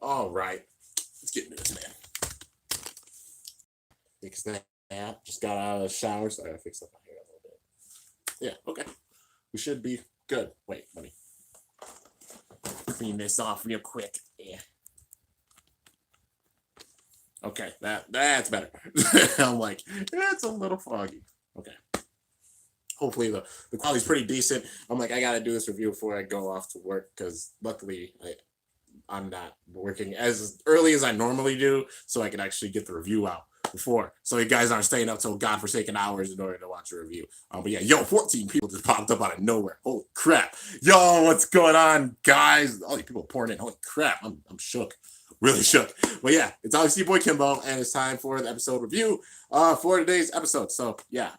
All right, let's get into this, man. Fix that. Just got out of the shower, so I gotta fix up my hair a little bit. Yeah, okay. We should be good. Wait, let me clean this off real quick. Yeah. Okay, that's better. I'm like, it's a little foggy. Okay. Hopefully the quality's pretty decent. I'm like, I gotta do this review before I go off to work because luckily I'm not working as early as I normally do, so I can actually get the review out before. So you guys aren't staying up till godforsaken hours in order to watch a review. But yeah, yo, 14 people just popped up out of nowhere. Holy crap. Yo, what's going on, guys? All these people pouring in. Holy crap. I'm shook. Really shook. But yeah, it's obviously your boy Kimbo, and it's time for the episode review for today's episode. So yeah,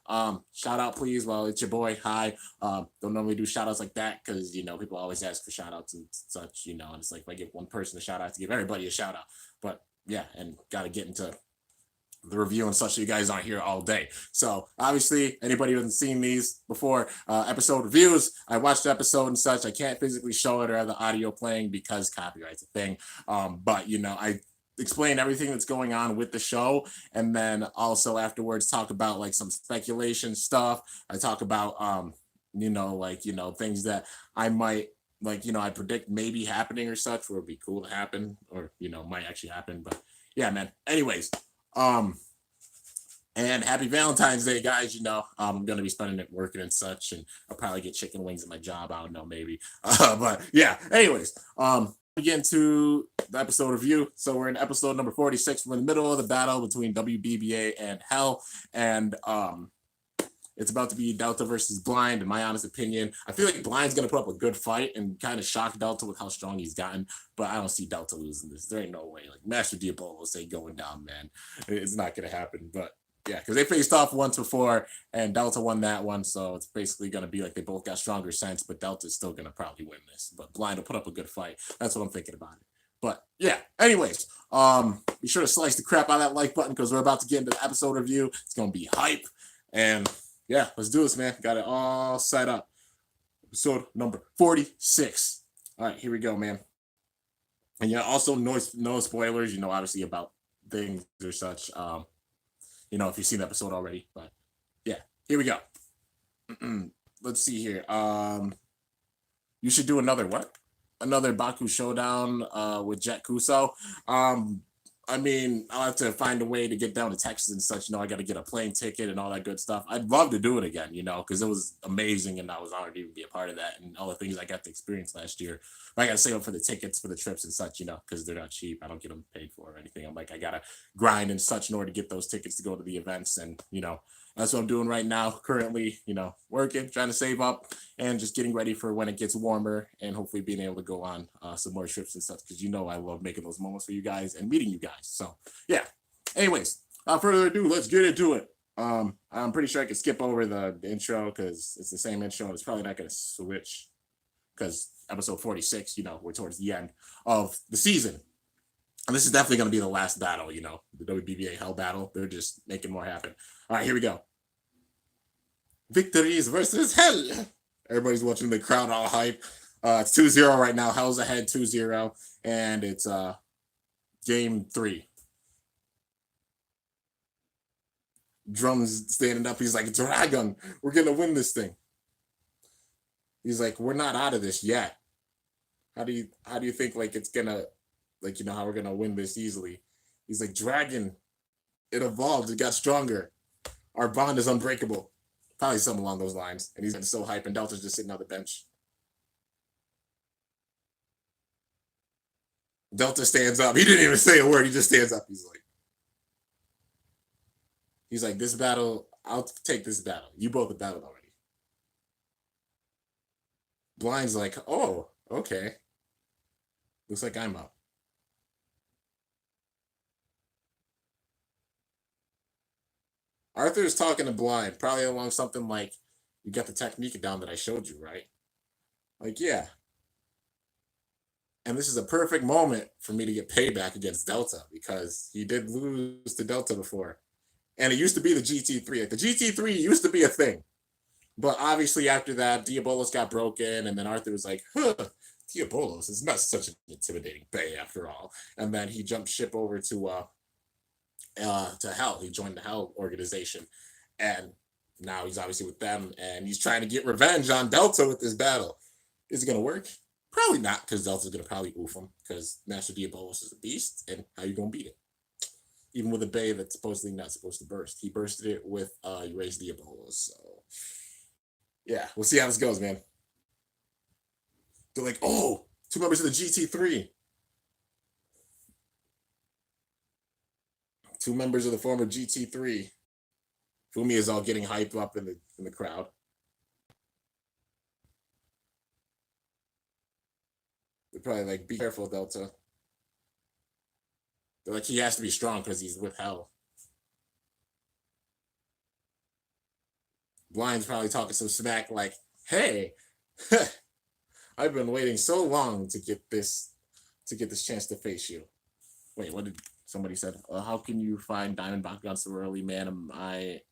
shout out please. Well, it's your boy. Hi. Don't normally do shout outs like that because people always ask for shout outs and such, and it's like if I give one person a shout out to give everybody a shout out. But yeah, and gotta get into the review and such, so you guys aren't here all day. So obviously anybody who hasn't seen these before, episode reviews, I watched the episode and such. I can't physically show it or have the audio playing because copyright's a thing. But I explain everything that's going on with the show, and then also afterwards talk about like some speculation stuff. I talk about things that I might I predict maybe happening or such, where it'd be cool to happen, or might actually happen. But yeah, man. Anyways, um, and happy Valentine's Day, guys. I'm gonna be spending it working and such, and I'll probably get chicken wings at my job. I don't know, maybe. But yeah. Anyways, get into the episode review. So we're in episode number 46. We're in the middle of the battle between WBBA and Hell, and it's about to be Delta versus Blind. In my honest opinion, I feel like Blind's gonna put up a good fight and kind of shock Delta with how strong he's gotten. But I don't see Delta losing this. There ain't no way. Like Master Diabolo say going down, man. It's not gonna happen. But yeah, because they faced off once before and Delta won that one, so it's basically gonna be like they both got stronger sense. But Delta's still gonna probably win this. But Blind will put up a good fight. That's what I'm thinking about it. But yeah, anyways, be sure to slice the crap out of that like button because we're about to get into the episode review. It's gonna be hype. And yeah, let's do this, man. Got it all set up. Episode number 46. All right, here we go, man. And yeah, also no spoilers, obviously about things or such. If you've seen the episode already. But yeah, here we go. Let's see here. You should do another what? Another Baku showdown with Jet Kuso. I'll have to find a way to get down to Texas and such. I got to get a plane ticket and all that good stuff. I'd love to do it again, because it was amazing and I was honored to even be a part of that and all the things I got to experience last year. But I got to save up for the tickets for the trips and such, because they're not cheap. I don't get them paid for or anything. I'm like, I got to grind and such in order to get those tickets to go to the events. And, that's what I'm doing right now, currently, working, trying to save up and just getting ready for when it gets warmer and hopefully being able to go on some more trips and stuff because I love making those moments for you guys and meeting you guys. So, yeah. Anyways, without further ado, let's get into it. I'm pretty sure I could skip over the intro because it's the same intro and it's probably not going to switch because episode 46, we're towards the end of the season. And this is definitely going to be the last battle, the WBBA Hell battle. They're just making more happen. All right, here we go. Victories versus Hell. Everybody's watching the crowd all hype. It's 2-0 right now. Hell's ahead 2-0. And it's game 3. Drums standing up. He's like, Dragon, we're going to win this thing. He's like, we're not out of this yet. How do you think it's going to, how we're going to win this easily? He's like, Dragon, it evolved. It got stronger. Our bond is unbreakable. Probably something along those lines. And he's getting so hype, and Delta's just sitting on the bench. Delta stands up. He didn't even say a word. He just stands up. He's like, this battle, I'll take this battle. You both have battled already. Blind's like, oh, okay. Looks like I'm up. Arthur's talking to Blind, probably along something like, you got the technique down that I showed you, right? Like, yeah. And this is a perfect moment for me to get payback against Delta because he did lose to Delta before. And it used to be the GT3. Like, the GT3 used to be a thing. But obviously after that, Diabolos got broken, and then Arthur was like, Diabolos is not such an intimidating bay after all. And then he jumped ship over to Hell. He joined the Hell organization, and now he's obviously with them, and he's trying to get revenge on Delta with this battle. Is it gonna work? Probably not, because Delta's gonna probably oof him, because Master Diabolos is a beast, and how you gonna beat it? Even with a bay that's supposedly not supposed to burst. He bursted it with Erase Diabolos. So yeah, we'll see how this goes, man. They're like, oh, two members of the GT3. Two members of the former GT3. Fumi is all getting hyped up in the crowd. They're probably like, be careful, Delta. They're like, he has to be strong because he's with Hell. Blind's probably talking some smack like, hey, I've been waiting so long to get this chance to face you. Wait, what did somebody said? How can you find Diamond Bakugan so early, man? Am I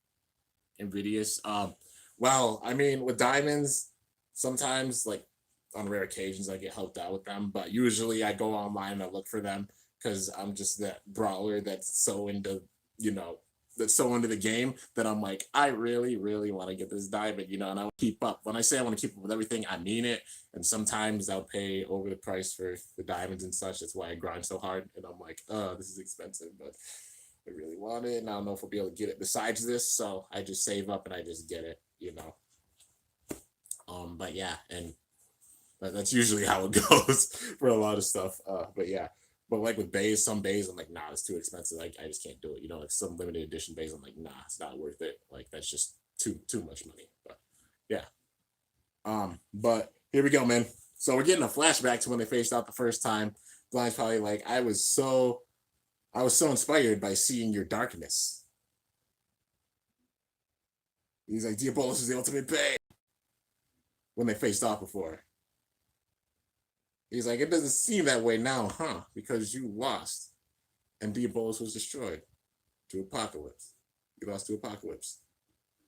invidious? Well, I mean, with diamonds, sometimes like on rare occasions I get helped out with them, but usually I go online and I look for them because I'm just that brawler that's so into, that's so into the game that I'm like, I really, really want to get this diamond, and I want to keep up. When I say I want to keep up with everything, I mean it. And sometimes I'll pay over the price for the diamonds and such. That's why I grind so hard. And I'm like, oh, this is expensive, but I really want it. And I don't know if I'll be able to get it besides this. So I just save up and I just get it, But yeah, and that's usually how it goes for a lot of stuff. But yeah. But like with bays, some bays, I'm like, nah, it's too expensive. Like I just can't do it. Like some limited edition bays, I'm like, nah, it's not worth it. Like that's just too much money. But yeah. But here we go, man. So we're getting a flashback to when they faced out the first time. Blind's probably like, I was so inspired by seeing your darkness. He's like, Diabolos is the ultimate bay. When they faced off before. He's like, it doesn't seem that way now, huh? Because you lost. And Diabolos was destroyed to Apocalypse. You lost to Apocalypse.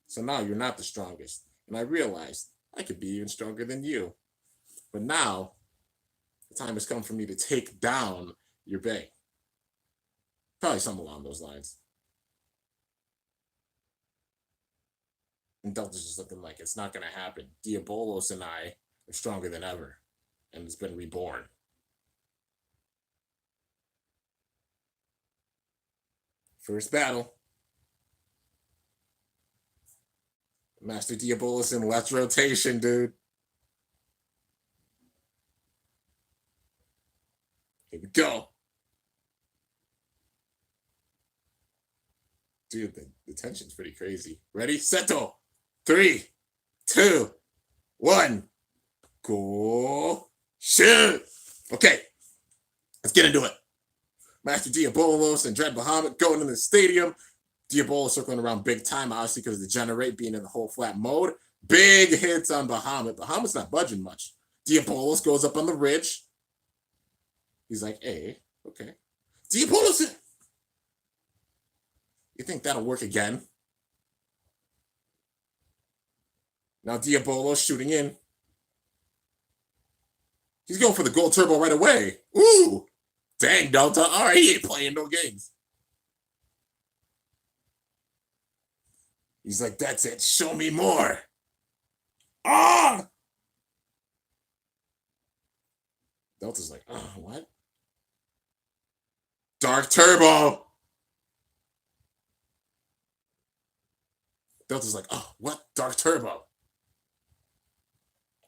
So now you're not the strongest. And I realized I could be even stronger than you. But now, the time has come for me to take down your bay. Probably something along those lines. And Delta's just looking like it's not going to happen. Diabolos and I are stronger than ever. And it's been reborn. First battle. Master Diabolos in left rotation, dude. Here we go. Dude, the tension's pretty crazy. Ready? Settle. 3, 2, 1. Go. Shoot! Okay, let's get into it. Master Diabolos and Dread Bahamut going in the stadium. Diabolos circling around big time, obviously because of the generate being in the whole flat mode. Big hits on Bahamut. Bahamut's not budging much. Diabolos goes up on the ridge. He's like, hey, okay. Diabolos! You think that'll work again? Now Diabolos shooting in. He's going for the gold turbo right away. Ooh. Dang, Delta. All right, he ain't playing no games. He's like, that's it. Show me more. Ah! Delta's like, oh, what? Dark turbo. Delta's like, oh, what? Dark turbo.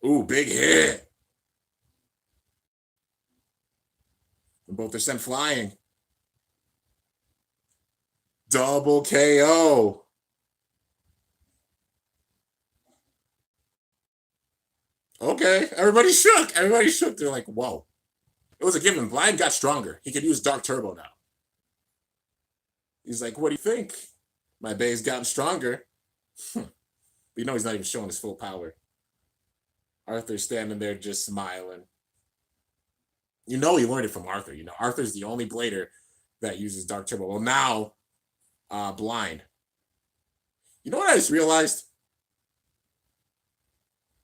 Ooh, big hit. And both are sent flying. Double KO. Okay, everybody shook. Everybody shook. They're like, whoa. It was a given. Blind got stronger. He could use Dark Turbo now. He's like, what do you think? My bay's gotten stronger. But he's not even showing his full power. Arthur's standing there just smiling. He learned it from Arthur. Arthur's the only blader that uses Dark Turbo. Well, now, Blind. You know what I just realized?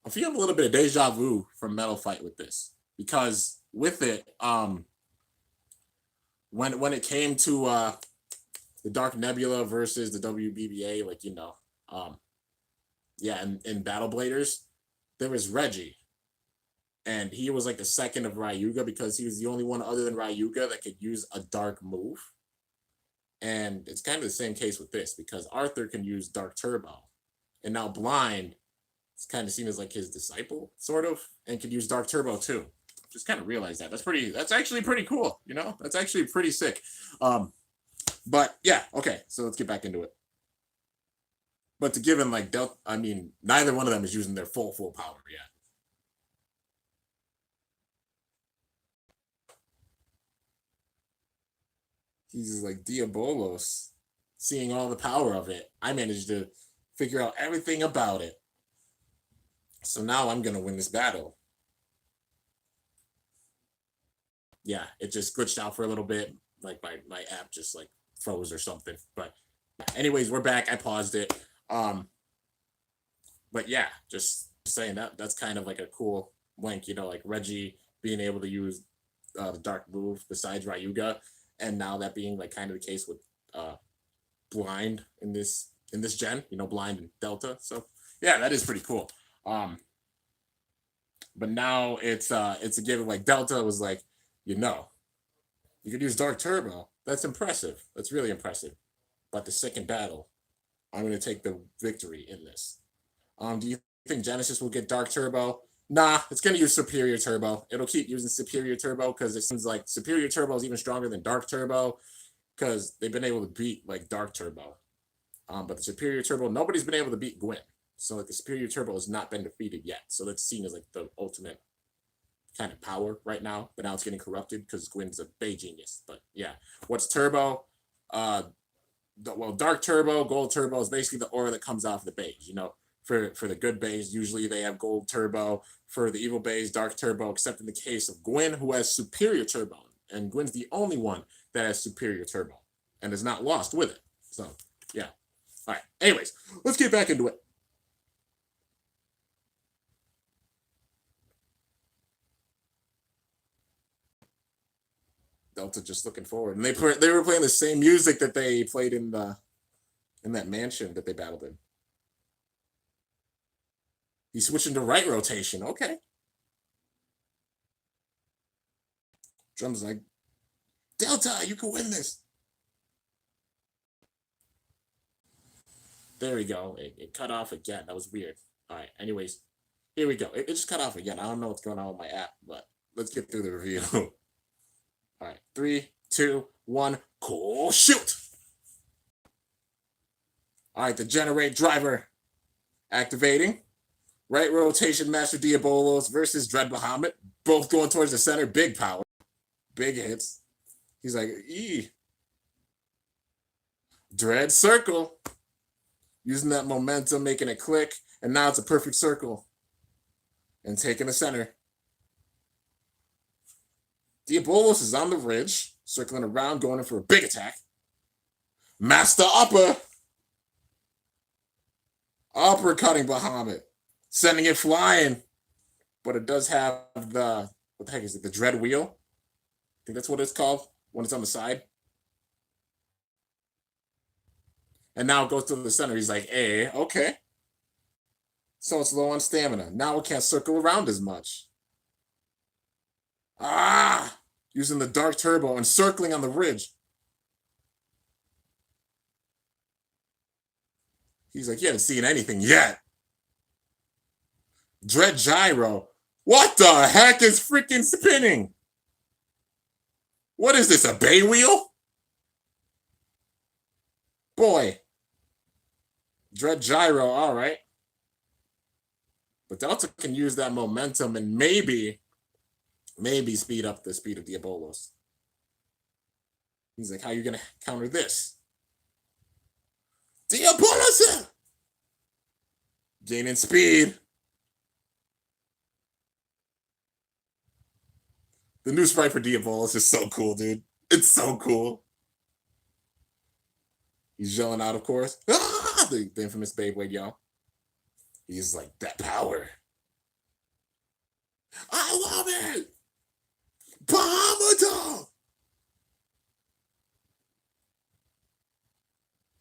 I'm feeling a little bit of deja vu from Metal Fight with this. because with it, when it came to the Dark Nebula versus the WBBA, like yeah, in Battle Bladers, there was Reggie, and he was like the second of Ryuga because he was the only one other than Ryuga that could use a dark move. And it's kind of the same case with this because Arthur can use Dark Turbo, and now Blind is kind of seen as like his disciple, sort of, and can use Dark Turbo too. Just kind of realized that. That's actually pretty cool. That's actually pretty sick. But yeah, okay. So let's get back into it. But to give him like Delta, I mean, neither one of them is using their full power yet. He's like Diabolos, seeing all the power of it. I managed to figure out everything about it. So now I'm gonna win this battle. Yeah, it just glitched out for a little bit. Like my app just like froze or something. But anyways, we're back. I paused it. But yeah, just saying that's kind of like a cool link, like Reggie being able to use the dark move besides Ryuga, and now that being like kind of the case with Blind in this gen, Blind and Delta. So yeah, that is pretty cool. But now it's a given. Like Delta was like, you could use Dark Turbo. That's impressive. That's really impressive. But the second battle, I'm going to take the victory in this. Do you think Genesis will get Dark Turbo? Nah, it's going to use Superior Turbo. It'll keep using Superior Turbo because it seems like Superior Turbo is even stronger than Dark Turbo because they've been able to beat like Dark Turbo. But the Superior Turbo, nobody's been able to beat Gwyn. So like the Superior Turbo has not been defeated yet. So that's seen as like the ultimate kind of power right now. But now it's getting corrupted because Gwyn's a Bay genius. But yeah, what's Turbo? Dark Turbo, Gold Turbo is basically the aura that comes off the beige. For the good bays, usually they have Gold Turbo. For the evil bays, Dark Turbo, except in the case of Gwyn, who has Superior Turbo. And Gwyn's the only one that has Superior Turbo and is not lost with it. So, yeah. All right. Anyways, let's get back into it. Delta just looking forward. And they were playing the same music that they played in that mansion that they battled in. He's switching to right rotation. Okay. Drum's like, Delta, you can win this. There we go. It cut off again. That was weird. All right. Anyways, here we go. It just cut off again. I don't know what's going on with my app, but let's get through the review. All right. 3, 2, 1. Cool. Shoot. All right. The generate driver activating. Right rotation Master Diabolos versus Dread Bahamut. Both going towards the center. Big power. Big hits. He's like, Dread circle. Using that momentum, making it click. And now it's a perfect circle. And taking the center. Diabolos is on the ridge. Circling around, going in for a big attack. Master upper. Uppercutting Bahamut. Sending it flying. But it does have what the heck is it? The Dread Wheel? I think that's what it's called when it's on the side. And now it goes to the center. He's like, hey, okay. So it's low on stamina. Now it can't circle around as much. Using the Dark Turbo and circling on the ridge. He's like, you haven't seen anything yet. Dread Gyro. What the heck is freaking spinning? What is this, a bay wheel? Boy. Dread Gyro, all right. But Delta can use that momentum and maybe speed up the speed of Diabolos. He's like, how are you going to counter this? Diabolos! Gaining speed. The new sprite for Diabolos is so cool, dude. It's so cool. He's yelling out, of course. The infamous Beyblade, y'all. He's like, that power. I love it. Bahamut!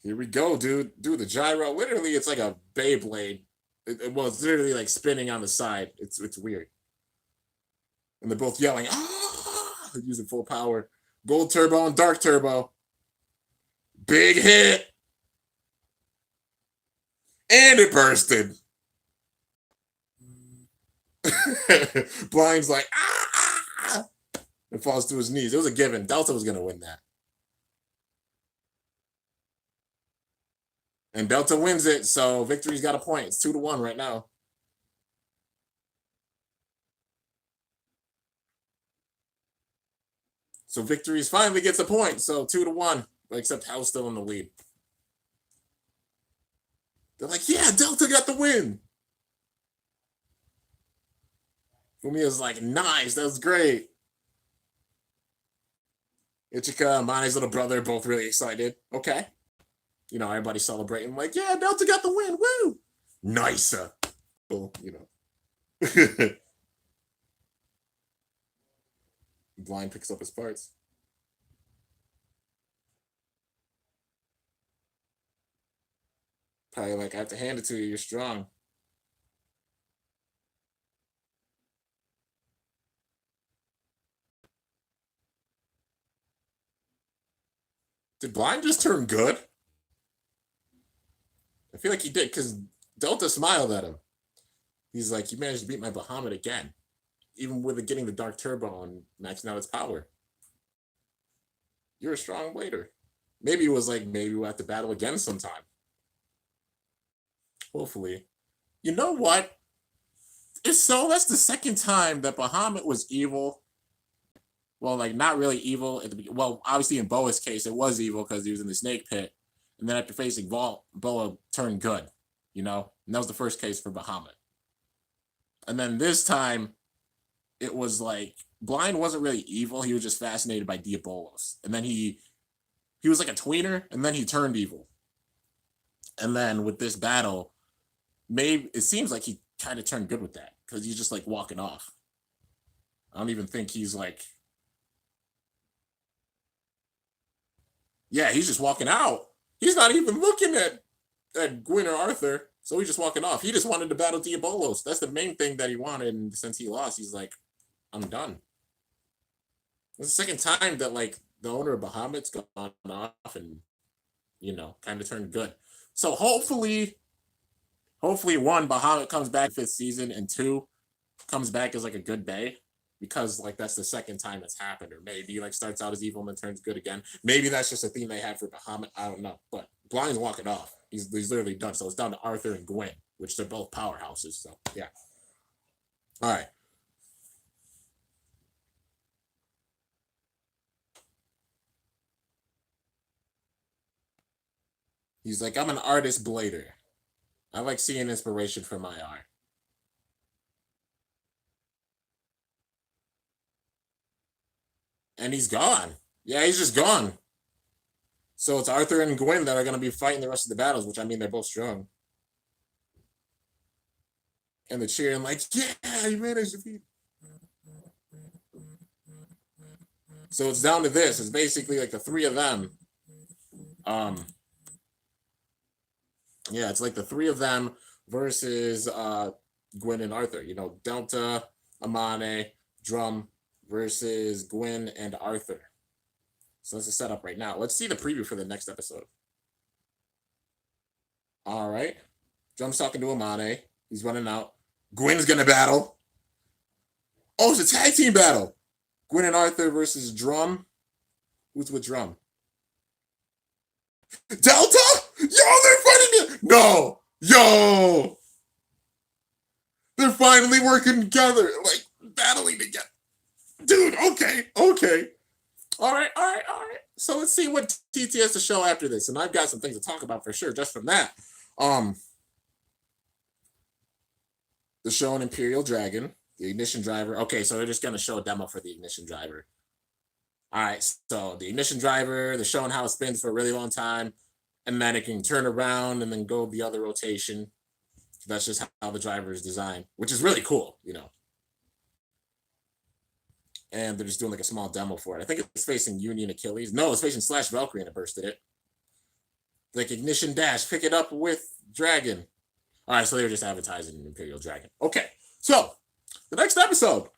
Here we go, dude. Dude, the gyro. Literally, it's like a Beyblade. Well, it's literally like spinning on the side. It's weird. And they're both yelling, ah! Using full power. Gold turbo and dark turbo. Big hit. And it bursted. Blind's like, ah! And falls to his knees. It was a given. Delta was going to win that. And Delta wins it, so Victory's got a point. It's 2-1 right now. So Victory's finally gets a point, so 2-1. Except Hal's still in the lead. They're like, yeah, Delta got the win. Fumiya's like, nice, that was great. Ichika and Mane's little brother both really excited. Okay. You know, everybody celebrating, like, yeah, Delta got the win. Woo! Nicer. Well, you know. Blind picks up his parts. Probably like, I have to hand it to you. You're strong. Did Blind just turn good? I feel like he did because Delta smiled at him. He's like, you managed to beat my Bahamut again, even with it getting the Dark Turbo and maxing out its power. You're a strong waiter. Maybe it was like, maybe we'll have to battle again sometime. Hopefully. You know what? It's so that's the second time that Bahamut was evil. Well, like not really evil. Well, obviously in Boa's case, it was evil because he was in the snake pit. And then after facing Boa turned good, you know? And that was the first case for Bahamut. And then this time, it was like, Blind wasn't really evil. He was just fascinated by Diabolos. And then he was like a tweener, and then he turned evil. And then with this battle, maybe it seems like he kind of turned good with that because he's just like walking off. I don't even think he's like, yeah, he's just walking out. He's not even looking at Gwyn or Arthur, so he's just walking off. He just wanted to battle Diabolos. That's the main thing that he wanted, and since he lost, he's like, I'm done. It's the second time that like the owner of Bahamut's gone off and you know kind of turned good. So hopefully, one, Bahamut comes back 5th season, and 2 comes back as like a good Bay. Because like that's the second time it's happened, or maybe like starts out as evil and then turns good again. Maybe that's just a theme they had for Bahamut. I don't know, but Blind's walking off. He's literally done. So it's down to Arthur and Gwyn, which they're both powerhouses. So yeah. All right. He's like, I'm an artist blader. I like seeing inspiration from my art. And he's gone. Yeah, he's just gone. So it's Arthur and Gwyn that are going to be fighting the rest of the battles, which I mean, they're both strong. And the cheering, like, yeah, you managed to beat. So it's down to this. It's basically like the 3 of them. Yeah, it's like the 3 of them versus Gwyn and Arthur. You know, Delta, Amane, Drum versus Gwyn and Arthur. So that's the setup right now. Let's see the preview for the next episode. All right. Drum's talking to Amane. He's running out. Gwyn's going to battle. Oh, it's a tag team battle. Gwyn and Arthur versus Drum. Who's with Drum? Delta? Yo, they're fighting it. No. Yo. They're finally working together. Like, battling together. Dude, okay. All right. So let's see what TT has to show after this. And I've got some things to talk about for sure, just from that. The show an Imperial Dragon, the Ignition Driver. Okay, so they're just going to show a demo for the Ignition Driver. All right, so the Ignition Driver, they're showing how it spins for a really long time, and then it can turn around and then go the other rotation. That's just how the driver is designed, which is really cool, you know. and they're just doing like a small demo for it. I think it's facing Union Achilles. No, it's facing Slash Valkyrie and it bursted it. Like Ignition Dash, pick it up with Dragon. All right, so they were just advertising Imperial Dragon. Okay, so the next episode.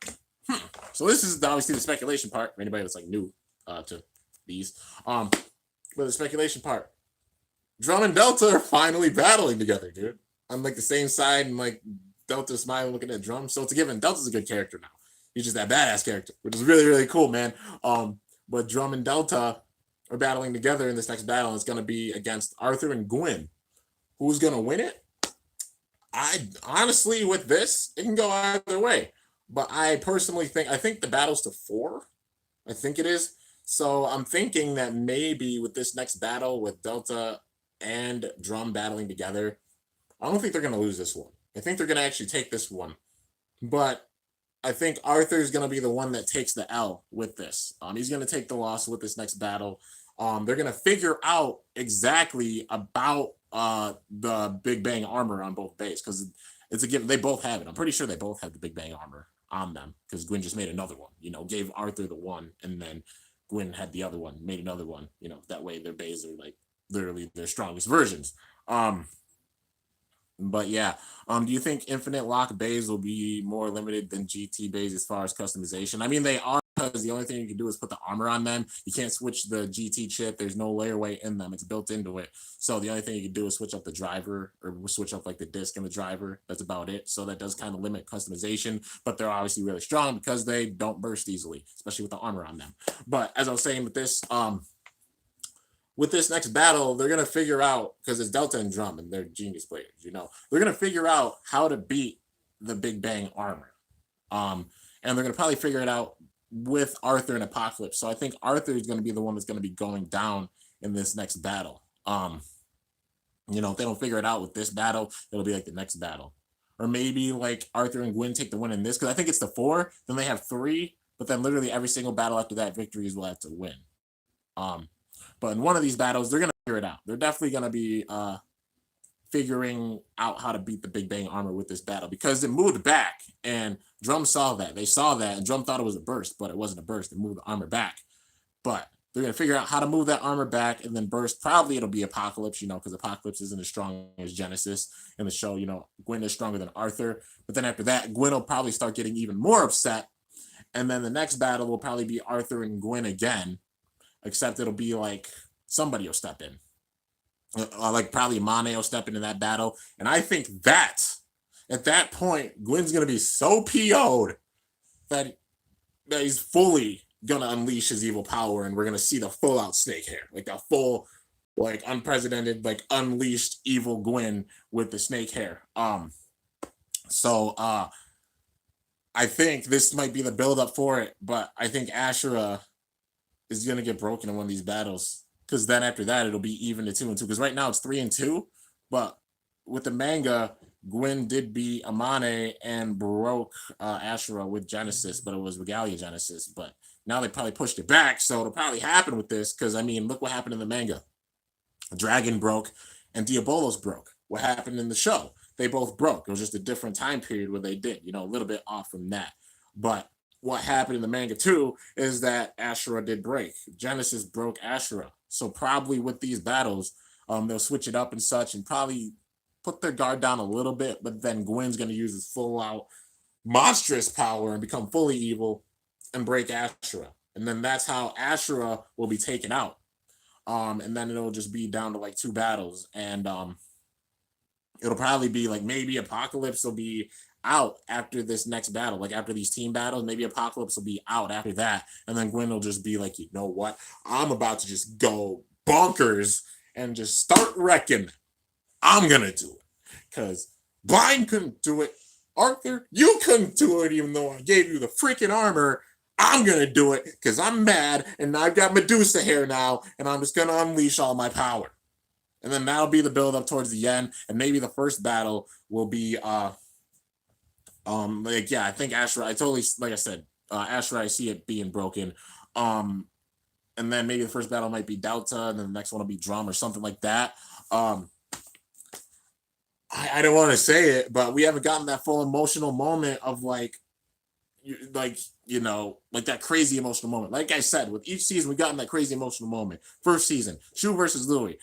So this is obviously the speculation part for anybody that's like new to these. But the speculation part. Drum and Delta are finally battling together, dude. On like the same side, and like Delta smiling, looking at Drum. So it's a given. Delta's a good character now. He's just that badass character, which is really, really cool, man. But Drum and Delta are battling together in this next battle. And it's gonna be against Arthur and Gwyn. Who's gonna win it? I honestly, with this, it can go either way. But I personally think the battle's to 4. I think it is. So I'm thinking that maybe with this next battle with Delta and Drum battling together, I don't think they're going to lose this one. I think they're going to actually take this one. But I think Arthur's going to be the one that takes the L with this. He's going to take the loss with this next battle. They're going to figure out exactly about the Big Bang armor on both bays, because it's a given. They both have it. I'm pretty sure they both have the Big Bang armor on them, because Gwyn just made another one. Gave Arthur the one, and then Gwyn had the other one, made another one. That way their bays are like literally their strongest versions. But yeah, do you think Infinite Lock bays will be more limited than GT bays as far as customization? I mean, they are, because the only thing you can do is put the armor on them. You can't switch the GT chip. There's no layerway in them. It's built into it. So the only thing you can do is switch up the driver, or switch up like the disc and the driver. That's about it. So that does kind of limit customization, but they're obviously really strong because they don't burst easily, especially with the armor on them. But as I was saying with this next battle, they're going to figure out, because it's Delta and Drum and they're genius players, they're going to figure out how to beat the Big Bang armor. And they're going to probably figure it out with Arthur and Apocalypse. So I think Arthur is going to be the one that's going to be going down in this next battle. If they don't figure it out with this battle, it'll be like the next battle. Or maybe like Arthur and Gwyn take the win in this, because I think it's the 4, then they have 3, but then literally every single battle after that, victories will have to win. But in one of these battles, they're going to figure it out. They're definitely going to be figuring out how to beat the Big Bang armor with this battle, because it moved back, and Drum saw that. They saw that, and Drum thought it was a burst, but it wasn't a burst. It moved the armor back. But they're going to figure out how to move that armor back and then burst. Probably it'll be Apocalypse, because Apocalypse isn't as strong as Genesis in the show. Gwyn is stronger than Arthur. But then after that, Gwyn will probably start getting even more upset. And then the next battle will probably be Arthur and Gwyn again, except it'll be like somebody will step in. Like probably Mane will step into that battle. And I think that at that point, Gwyn's going to be so PO'd that he's fully going to unleash his evil power, and we're going to see the full out snake hair, like a full, like unprecedented, like unleashed evil Gwyn with the snake hair. So I think this might be the build up for it, but I think Ashura is going to get broken in one of these battles, because then after that it'll be even to 2-2, because right now it's 3-2, but with the manga, Gwyn did beat Amane and broke Ashura with Genesis, but it was Regalia Genesis. But now they probably pushed it back, so it'll probably happen with this, because I mean, look what happened in the manga. Dragon broke and Diabolos broke. What happened in the show? They both broke. It was just a different time period where they did, a little bit off from that. But what happened in the manga too is that Ashura did break. Genesis broke Ashura. So probably with these battles, they'll switch it up and such, and probably put their guard down a little bit, but then Gwyn's going to use his full out monstrous power and become fully evil and break Ashura. And then that's how Ashura will be taken out. And then it'll just be down to like 2 battles. And it'll probably be like maybe Apocalypse will be out after this next battle, like after these team battles. Maybe Apocalypse will be out after that. And then Gwyn will just be like, you know what? I'm about to just go bonkers and just start wrecking. I'm going to do it. Because Blind couldn't do it. Arthur, you couldn't do it even though I gave you the freaking armor. I'm going to do it because I'm mad and I've got Medusa hair now and I'm just going to unleash all my power. And then that'll be the build up towards the end. And maybe the first battle will be, I think Ashura, like I said, Ashura, I see it being broken. And then maybe the first battle might be Delta and then the next one will be Drum or something like that. I don't want to say it, but we haven't gotten that full emotional moment of like like, like that crazy emotional moment. Like I said, with each season, we got in that crazy emotional moment. First season, Shu versus Louis,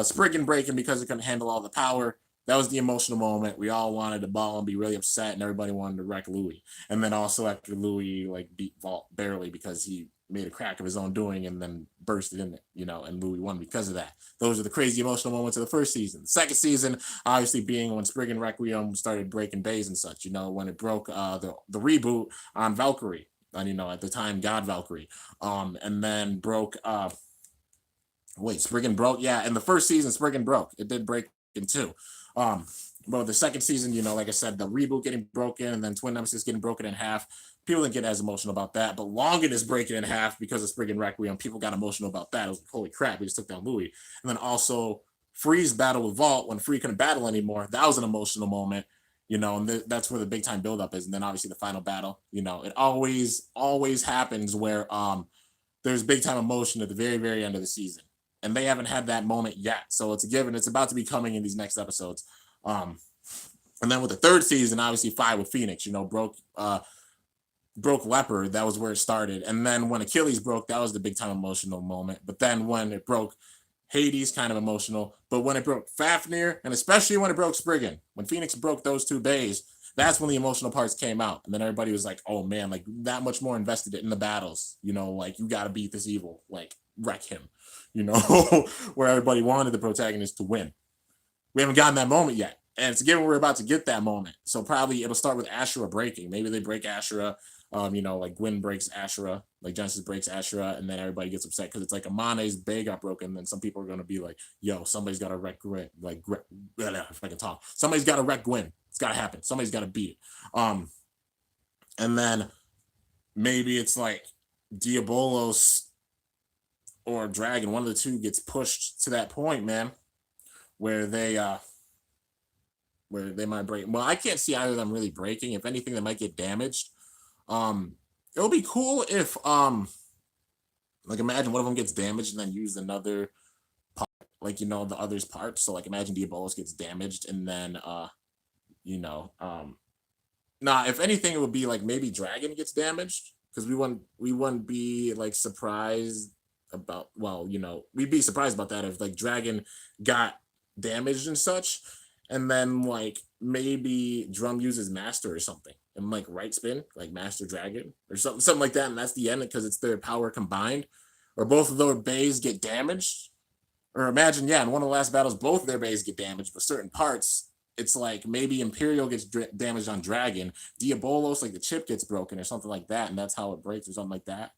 Spriggan breaking because it couldn't handle all the power. That was the emotional moment. We all wanted to ball and be really upset, and everybody wanted to wreck Louis. And then also after Louis like beat Vault barely because he made a crack of his own doing and then bursted in it, and Louis won because of that. Those are the crazy emotional moments of the first season. The second season, obviously, being when Spriggan Requiem started breaking bays and such, when it broke the reboot on Valkyrie, and at the time God Valkyrie, and then broke Spriggan broke. Yeah, in the first season, Spriggan broke. It did break in two. But the second season, like I said, the reboot getting broken and then Twin Nemesis getting broken in half. People didn't get as emotional about that. But Longan is breaking in half because of Spriggan Requiem. People got emotional about that. It was holy crap, we just took down Louis. And then also Free's battle with Vault when Free couldn't battle anymore. That was an emotional moment. And that's where the big time buildup is. And then obviously the final battle. It always happens where there's big time emotion at the very, very end of the season. And they haven't had that moment yet. So it's a given. It's about to be coming in these next episodes. And then with the third season, obviously Fight with Phoenix, broke Leopard. That was where it started. And then when Achilles broke, that was the big time emotional moment. But then when it broke Hades, kind of emotional. But when it broke Fafnir, and especially when it broke Spriggan, when Phoenix broke those two bays, that's when the emotional parts came out. And then everybody was like, oh man, like that much more invested in the battles. Like you got to beat this evil, like wreck him, where everybody wanted the protagonist to win. We haven't gotten that moment yet. And it's given we're about to get that moment. So probably it'll start with Ashura breaking. Maybe they break Ashura. Like Gwen breaks Ashura, like Genesis breaks Ashura, and then everybody gets upset because it's like Amane's bay got broken. And then some people are going to be like, yo, somebody's got to wreck Gwen. Like, if I can talk. Somebody's got to wreck Gwen. It's got to happen. Somebody's got to beat it. And then maybe it's like Diabolos or Dragon. One of the two gets pushed to that point, man, where they might break. Well, I can't see either of them really breaking. If anything, they might get damaged. It'll be cool if like imagine one of them gets damaged and then use another part, like the other's part. So like imagine Diabolos gets damaged and then if anything it would be like maybe Dragon gets damaged because we wouldn't be like surprised about we'd be surprised about that if like Dragon got damaged and such. And then like maybe Drum uses Master or something and like right spin, like Master Dragon or something like that. And that's the end because it's their power combined. Or both of their bays get damaged. Or imagine, in one of the last battles, both of their bays get damaged, but certain parts, it's like maybe Imperial gets damaged on Dragon, Diabolos, like the chip gets broken or something like that. And that's how it breaks or something like that.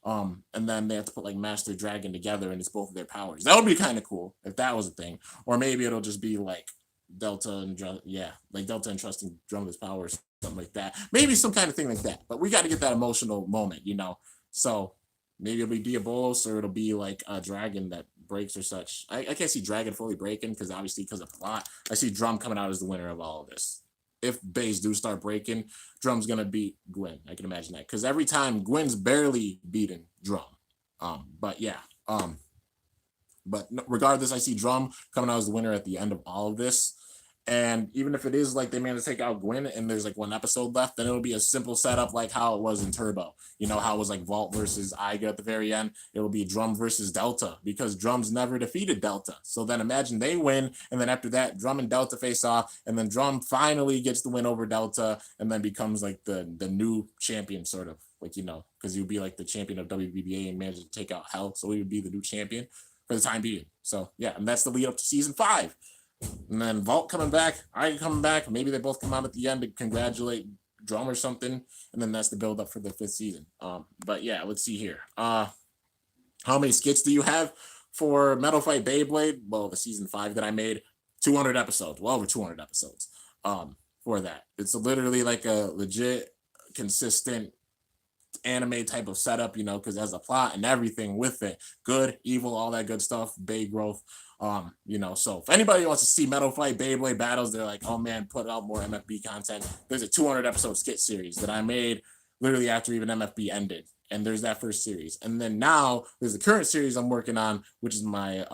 And then they have to put like Master Dragon together and it's both of their powers. That would be kind of cool if that was a thing. Or maybe it'll just be like Delta and Delta and trusting Drummer's powers, something like that. Maybe some kind of thing like that. But we got to get that emotional moment, So maybe it'll be Diabolos or it'll be like a Dragon that breaks or such. I can't see Dragon fully breaking because obviously because of plot. I see Drum coming out as the winner of all of this. If bays do start breaking, Drum's gonna beat Gwen. I can imagine that because every time Gwen's barely beaten Drum. But regardless, I see Drum coming out as the winner at the end of all of this. And even if it is like they managed to take out Gwen and there's like one episode left, then it'll be a simple setup like how it was in Turbo. How it was like Vault versus Iga at the very end. It will be Drum versus Delta because Drum's never defeated Delta. So then imagine they win. And then after that, Drum and Delta face off. And then Drum finally gets the win over Delta and then becomes like the new champion, sort of. Like, because he would be like the champion of WBBA and managed to take out Hell. So he would be the new champion for the time being. So, and that's the lead up to season 5. And then Vault coming back, I coming back. Maybe they both come out at the end to congratulate Drum or something. And then that's the build up for the 5th season. But let's see here. How many skits do you have for Metal Fight Beyblade? Well, the season 5 that I made, 200 episodes, well over 200 episodes for that. It's literally like a legit, consistent anime type of setup, because it has a plot and everything with it. Good, evil, all that good stuff, Bay growth. So if anybody wants to see Metal Fight Beyblade battles, they're like, oh man, put out more MFB content. There's a 200 episode skit series that I made literally after even MFB ended. And there's that first series. And then now there's the current series I'm working on, which is my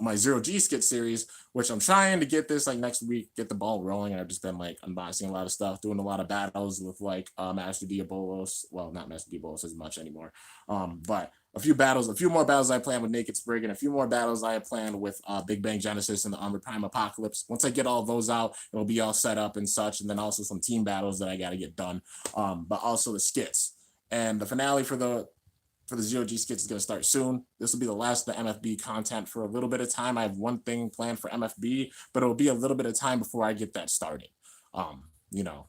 my Zero G skit series, which I'm trying to get this like next week, get the ball rolling. I've just been like unboxing a lot of stuff, doing a lot of battles with like Master Diabolos. Well, not Master Diabolos as much anymore. But a few more battles I planned with Naked Sprig, and a few more battles I have planned with Big Bang Genesis and the Armored Prime Apocalypse. Once I get all those out, it'll be all set up and such, and then also some team battles that I got to get done. But also the skits and the finale for the Zero G skits is going to start soon. This will be the last of the MFB content for a little bit of time. I have one thing planned for MFB, but it'll be a little bit of time before I get that started.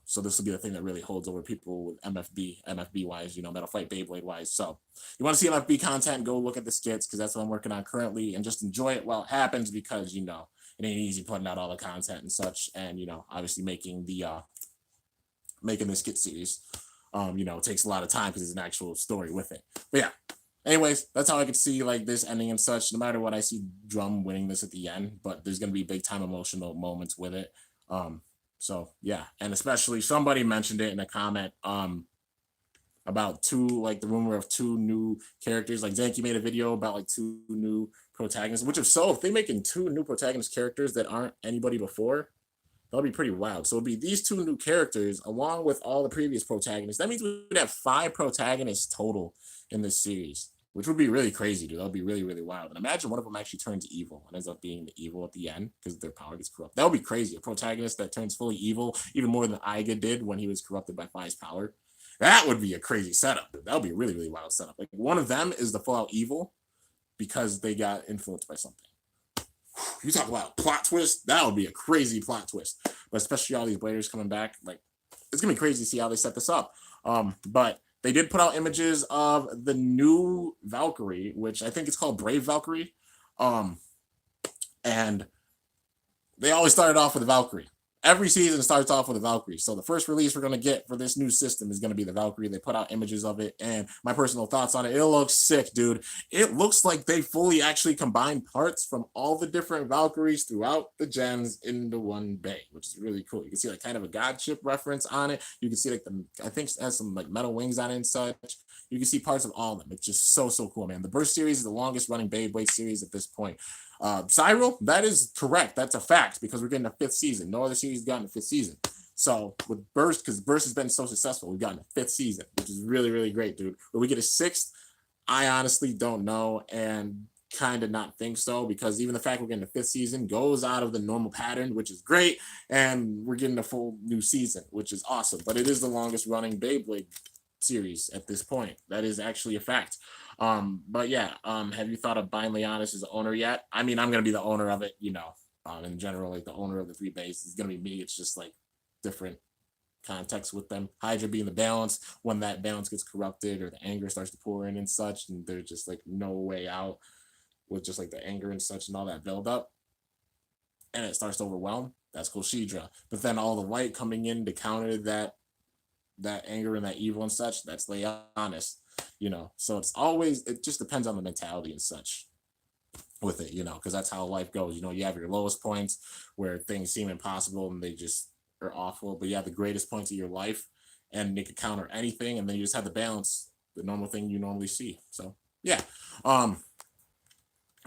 So this will be the thing that really holds over people with MFB wise, Metal Fight Beyblade wise. So you want to see MFB content, go look at the skits because that's what I'm working on currently, and just enjoy it while it happens because, it ain't easy putting out all the content and such, and, obviously making the skit series. It takes a lot of time because there's an actual story with it. But yeah, anyways, that's how I could see like this ending and such. No matter what, I see Drum winning this at the end, but there's gonna be big time emotional moments with it. So yeah, and especially somebody mentioned it in a comment about the rumor of 2 new characters. Like Zanky made a video about like 2 new protagonists, which if they're making 2 new protagonist characters that aren't anybody before, that'll be pretty wild. So it'll be these 2 new characters along with all the previous protagonists. That means we'd have 5 protagonists total in this series, which would be really crazy, dude. That'll be really, really wild. And imagine one of them actually turns evil and ends up being the evil at the end because their power gets corrupt. That would be crazy. A protagonist that turns fully evil, even more than Iga did when he was corrupted by Fi's power. That would be a crazy setup, dude. That would be a really, really wild setup. Like one of them is the full out evil because they got influenced by something. You talk about a plot twist, that would be a crazy plot twist. But especially all these bladers coming back, like it's gonna be crazy to see how they set this up. But they did put out images of the new Valkyrie, which I think it's called Brave Valkyrie. And they always started off with the Valkyrie. Every season starts off with a Valkyrie. So the first release we're going to get for this new system is going to be the Valkyrie. They put out images of it, and my personal thoughts on it, it looks sick, dude. It looks like they fully actually combined parts from all the different Valkyries throughout the gens into one bay, which is really cool. You can see like kind of a godship reference on it. You can see like I think it has some like metal wings on it and such. You can see parts of all of them. It's just so cool, man. The Burst series is the longest running Beyblade series at this point. Cyril, that is correct. That's a fact because we're getting a 5th season. No other series has gotten a 5th season. So with Burst, because Burst has been so successful, we've gotten a 5th season, which is really, really great, dude. Will we get a 6th? I honestly don't know and kind of not think so because even the fact we're getting a 5th season goes out of the normal pattern, which is great. And we're getting a full new season, which is awesome. But it is the longest running Beyblade series at this point. That is actually a fact. But yeah, have you thought of buying Leonis as the owner yet? I mean, I'm gonna be the owner of it, in general, like the owner of the 3 base is gonna be me. It's just like different context with them. Hydra being the balance when that balance gets corrupted or the anger starts to pour in and such, and there's just like no way out with just like the anger and such and all that build up, and it starts to overwhelm. That's Koshidra. But then all the light coming in to counter that anger and that evil and such, that's Leonis. So it just depends on the mentality and such with it, because that's how life goes. You have your lowest points where things seem impossible and they just are awful, but you have the greatest points of your life and they can counter anything, and then you just have the balance, the normal thing you normally see. So yeah.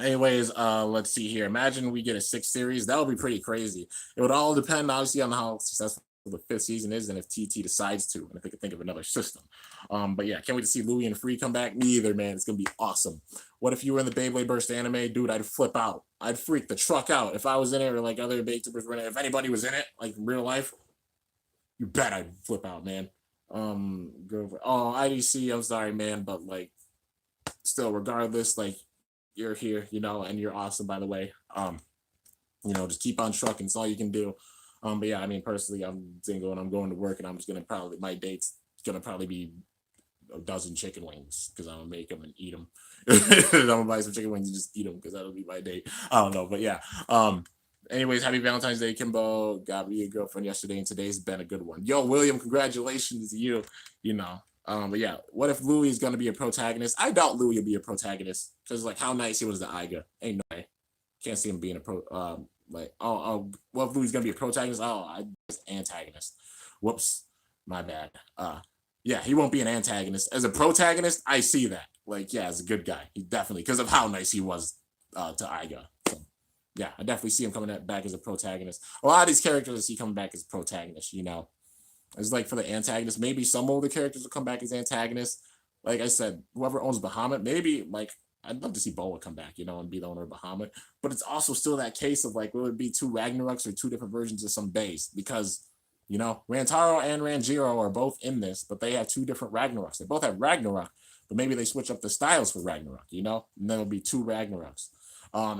Anyways, let's see here. Imagine we get a 6th series. That would be pretty crazy. It would all depend, obviously, on how successful the 5th season is and if TT decides to, and if they could think of another system. But yeah, can't wait to see Louie and Free come back. Me either, man. It's gonna be awesome. What if you were in the Beyblade Burst anime? Dude, I'd flip out. I'd freak the truck out. If I was in it or like other Beyblade were in it, if anybody was in it, like in real life, you bet I'd flip out, man. IDC, I'm sorry, man, but like still, regardless, like you're here, and you're awesome, by the way. Just keep on trucking. It's all you can do. But yeah, I mean, personally, I'm single and I'm going to work, and I'm just my date's gonna probably be a dozen chicken wings because I'm gonna make them and eat them. I'm gonna buy some chicken wings and just eat them because that'll be my date. I don't know, but yeah. Anyways, happy Valentine's Day, Kimbo. Got me a girlfriend yesterday, and today's been a good one. Yo, William, congratulations to you. But yeah, what if Louie is gonna be a protagonist? I doubt Louie will be a protagonist because like how nice he was to Iga. Ain't no way. Can't see him being a pro. Well, if Louie's gonna be a protagonist, I was antagonist. Whoops, my bad. Yeah, he won't be an antagonist. As a protagonist, I see that. Like, yeah, as a good guy, he definitely because of how nice he was to Iga. So Yeah, I definitely see him coming back as a protagonist. A lot of these characters I see coming back as protagonists, you know. It's like for the antagonists, maybe some of the characters will come back as antagonists. Like I said, whoever owns Bahamut, maybe like I'd love to see Boa come back, you know, and be the owner of Bahamut. But it's also still that case of like, will it be two Ragnaroks or two different versions of some base? Because, you know, Rantaro and Ranjiro are both in this, but they have two different Ragnaroks. They both have Ragnarok, but maybe they switch up the styles for Ragnarok, you know, and then it'll be two Ragnaroks.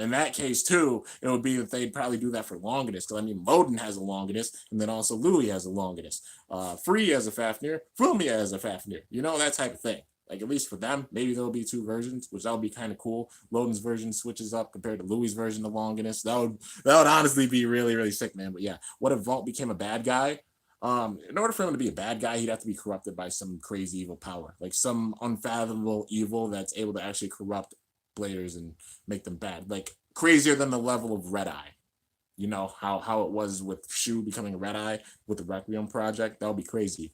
In that case, too, it would be that they'd probably do that for Longinus. Because, I mean, Modin has a Longinus, and then also Louis has a Longinus. Free has a Fafnir, Fumia has a Fafnir. You know, that type of thing. Like, at least for them, maybe there'll be two versions, which that would be kind of cool. Loden's version switches up compared to Louis' version of Longinus. That would honestly be really, really sick, man. But yeah, what if Vault became a bad guy? In order for him to be a bad guy, he'd have to be corrupted by some crazy evil power, like some unfathomable evil that's able to actually corrupt players and make them bad, like crazier than the level of Red Eye. You know how it was with Shu becoming a Red Eye with the Requiem project. That would be crazy.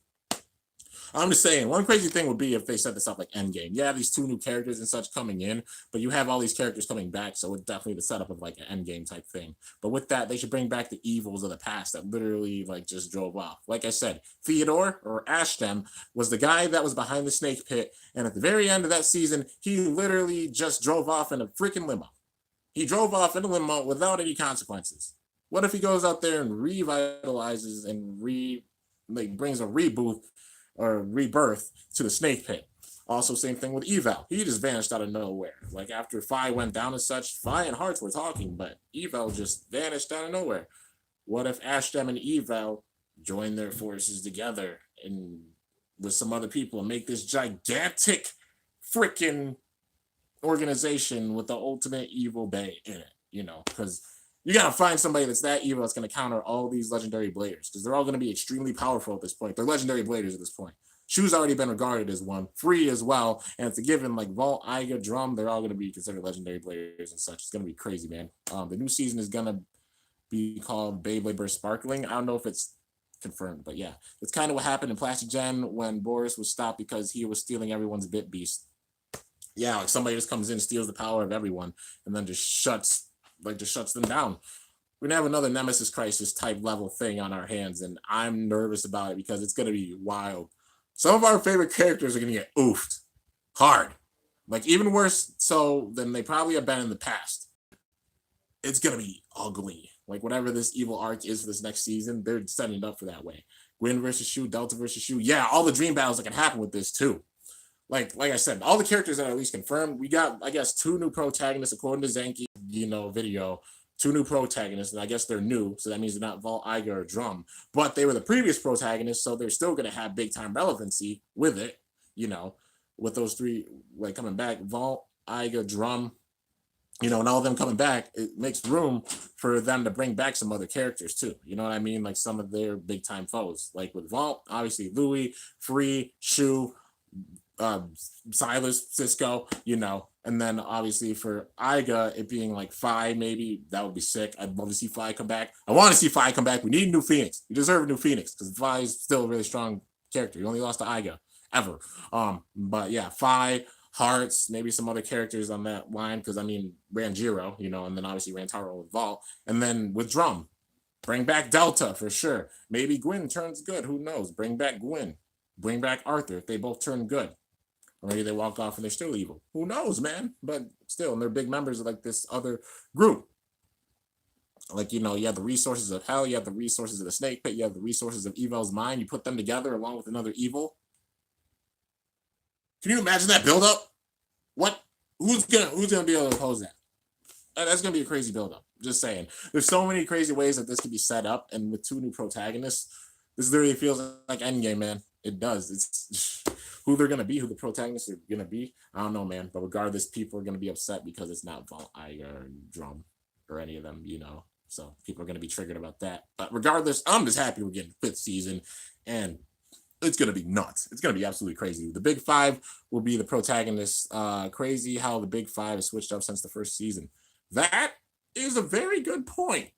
I'm just saying, one crazy thing would be if they set this up like Endgame. You have these two new characters and such coming in, but you have all these characters coming back, so it's definitely the setup of like an Endgame type thing. But with that, they should bring back the evils of the past that literally like just drove off. Like I said, Theodore or Ashtem was the guy that was behind the snake pit, and at the very end of that season, he literally just drove off in a freaking limo. He drove off in a limo without any consequences. What if he goes out there and revitalizes and brings a reboot or rebirth to the snake pit? Also, same thing with Eval. He just vanished out of nowhere. Like after Phi went down and such, Phi and Hearts were talking, but Eval just vanished out of nowhere. What if Ashtem and Eval join their forces together and with some other people and make this gigantic freaking organization with the ultimate evil bay in it, you know, because you gotta find somebody that's that evil that's gonna counter all these legendary bladers, because they're all gonna be extremely powerful at this point. They're legendary bladers at this point. Shu's already been regarded as one, Free as well, and it's a given. Like Vault, Iga, Drum, they're all gonna be considered legendary bladers and such. It's gonna be crazy, man. The new season is gonna be called Beyblade Burst Sparkling. I don't know if it's confirmed, but yeah, it's kind of what happened in Plastic Gen when Boris was stopped because he was stealing everyone's bit beast. Yeah, like somebody just comes in, steals the power of everyone, and then just shuts them down. We're gonna have another Nemesis Crisis type level thing on our hands, and I'm nervous about it because it's gonna be wild. Some of our favorite characters are gonna get oofed hard, like even worse so than they probably have been in the past. It's gonna be ugly. Like whatever this evil arc is for this next season, they're setting it up for that way. Gwyn versus Shu, Delta versus Shu. Yeah, all the dream battles that can happen with this too. Like I said, all the characters that are at least confirmed. We got, I guess, two new protagonists according to Zenki, video. Two new protagonists, and I guess they're new, so that means they're not Vault, Iga, or Drum. But they were the previous protagonists, so they're still gonna have big time relevancy with it, with those three like coming back, Vault, Iga, Drum, and all of them coming back, it makes room for them to bring back some other characters too. You know what I mean? Like some of their big time foes. Like with Vault, obviously Louis, Free, Shu, Silas, Cisco, and then obviously for Iga, it being like Phi, maybe that would be sick. I'd love to see Phi come back. I want to see Phi come back. We need a new Phoenix. We deserve a new Phoenix because Phi is still a really strong character. He only lost to Iga ever. But yeah, Phi, Hearts, maybe some other characters on that line because I mean Ranjiro, and then obviously Rantaro with Vault, and then with Drum, bring back Delta for sure. Maybe Gwyn turns good. Who knows? Bring back Gwyn. Bring back Arthur if they both turn good. Or maybe they walk off and they're still evil. Who knows, man? But still, and they're big members of like this other group. Like, you have the resources of hell, you have the resources of the snake pit, you have the resources of Evil's mind. You put them together along with another evil. Can you imagine that buildup? What? Who's gonna be able to oppose that? That's gonna be a crazy buildup. Just saying. There's so many crazy ways that this could be set up, and with two new protagonists, this literally feels like Endgame, man. It does. It's who they're gonna be, who the protagonists are gonna be. I don't know, man. But regardless, people are gonna be upset because it's not Vault, Iga, or Drum, or any of them, So people are gonna be triggered about that. But regardless, I'm just happy we're getting fifth season, and it's gonna be nuts. It's gonna be absolutely crazy. The Big Five will be the protagonists. Crazy how the Big Five has switched up since the first season. That is a very good point.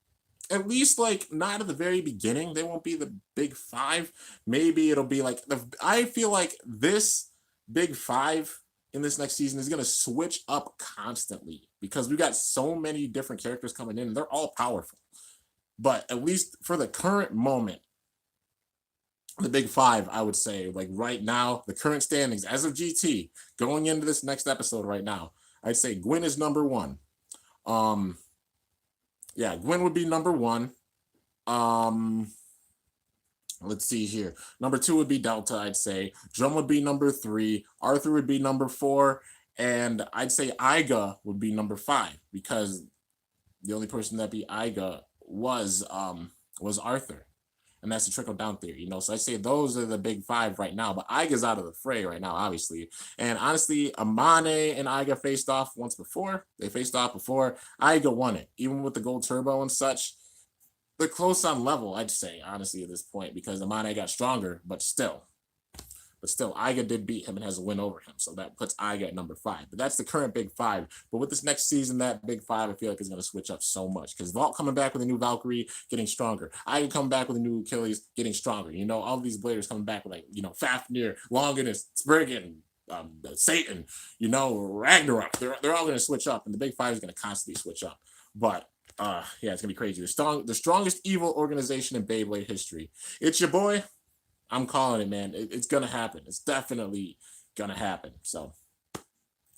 At least like not at the very beginning, they won't be the Big Five. Maybe it'll be like I feel like this Big Five in this next season is going to switch up constantly because we got so many different characters coming in and they're all powerful. But at least for the current moment, the big five, I would say, like right now, the current standings as of GT going into this next episode right now, I'd say Gwen is number one. Um, yeah, Gwen would be number one. Um, let's see here. Number two would be Delta, I'd say. Drum would be number three. Arthur would be number four. And I'd say Iga would be number five because the only person that beat Iga was Arthur. And that's the trickle down theory, you know. So I say those are the big five right now. But Iga's out of the fray right now, obviously. And honestly, Amane and Iga faced off once before. They faced off before. Iga won it, even with the gold turbo and such. They're close on level, I'd say, honestly, at this point, because Amane got stronger, but still, Iga did beat him and has a win over him. So that puts Iga at number five. But that's the current big five. But with this next season, that big five, I feel like is going to switch up so much. Because Vault coming back with a new Valkyrie, getting stronger. Iga coming back with a new Achilles, getting stronger. You know, all these bladers coming back with, like, you know, Fafnir, Longinus, Spriggan, Satan, you know, Ragnarok. They're all going to switch up. And the big five is going to constantly switch up. But yeah, it's going to be crazy. The strongest evil organization in Beyblade history. It's your boy. I'm calling it, man. It's going to happen. It's definitely going to happen. So,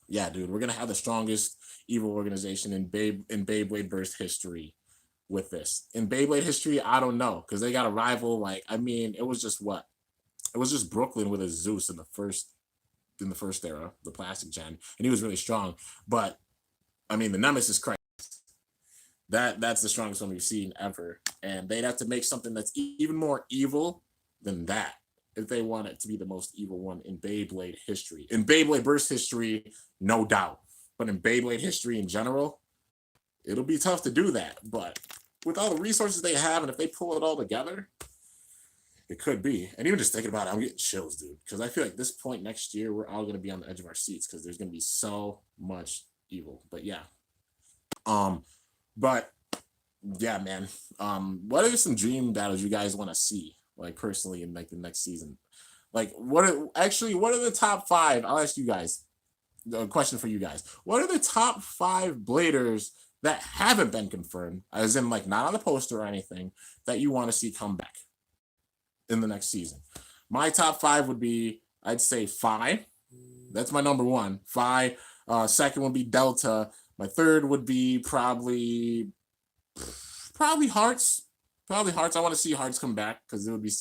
yeah, dude, we're going to have the strongest evil organization in Beyblade Burst history with this. In Beyblade history, I don't know, because they got a rival. Like, I mean, it was just what? It was just Brooklyn with a Zeus in the first era, the plastic gen, and he was really strong. But, I mean, the Nemesis Christ, that's the strongest one we've seen ever. And they'd have to make something that's even more evil than that if they want it to be the most evil one in Beyblade history. In Beyblade Burst history, no doubt. But in Beyblade history in general, it'll be tough to do that. But with all the resources they have, and if they pull it all together, it could be. And even just thinking about it, I'm getting chills, dude. Because I feel like this point next year, we're all going to be on the edge of our seats because there's going to be so much evil. But yeah. But yeah, man. What are some dream battles you guys want to see? Like personally in like the next season, like what are the top five? I'll ask you guys a question for you guys. What are the top five bladers that haven't been confirmed, as in like not on the poster or anything, that you want to see come back in the next season? My top five would be, I'd say Phi. That's my number one. Phi. Second would be Delta. My third would be probably Hearts. Probably Hearts. I want to see Hearts come back because it would be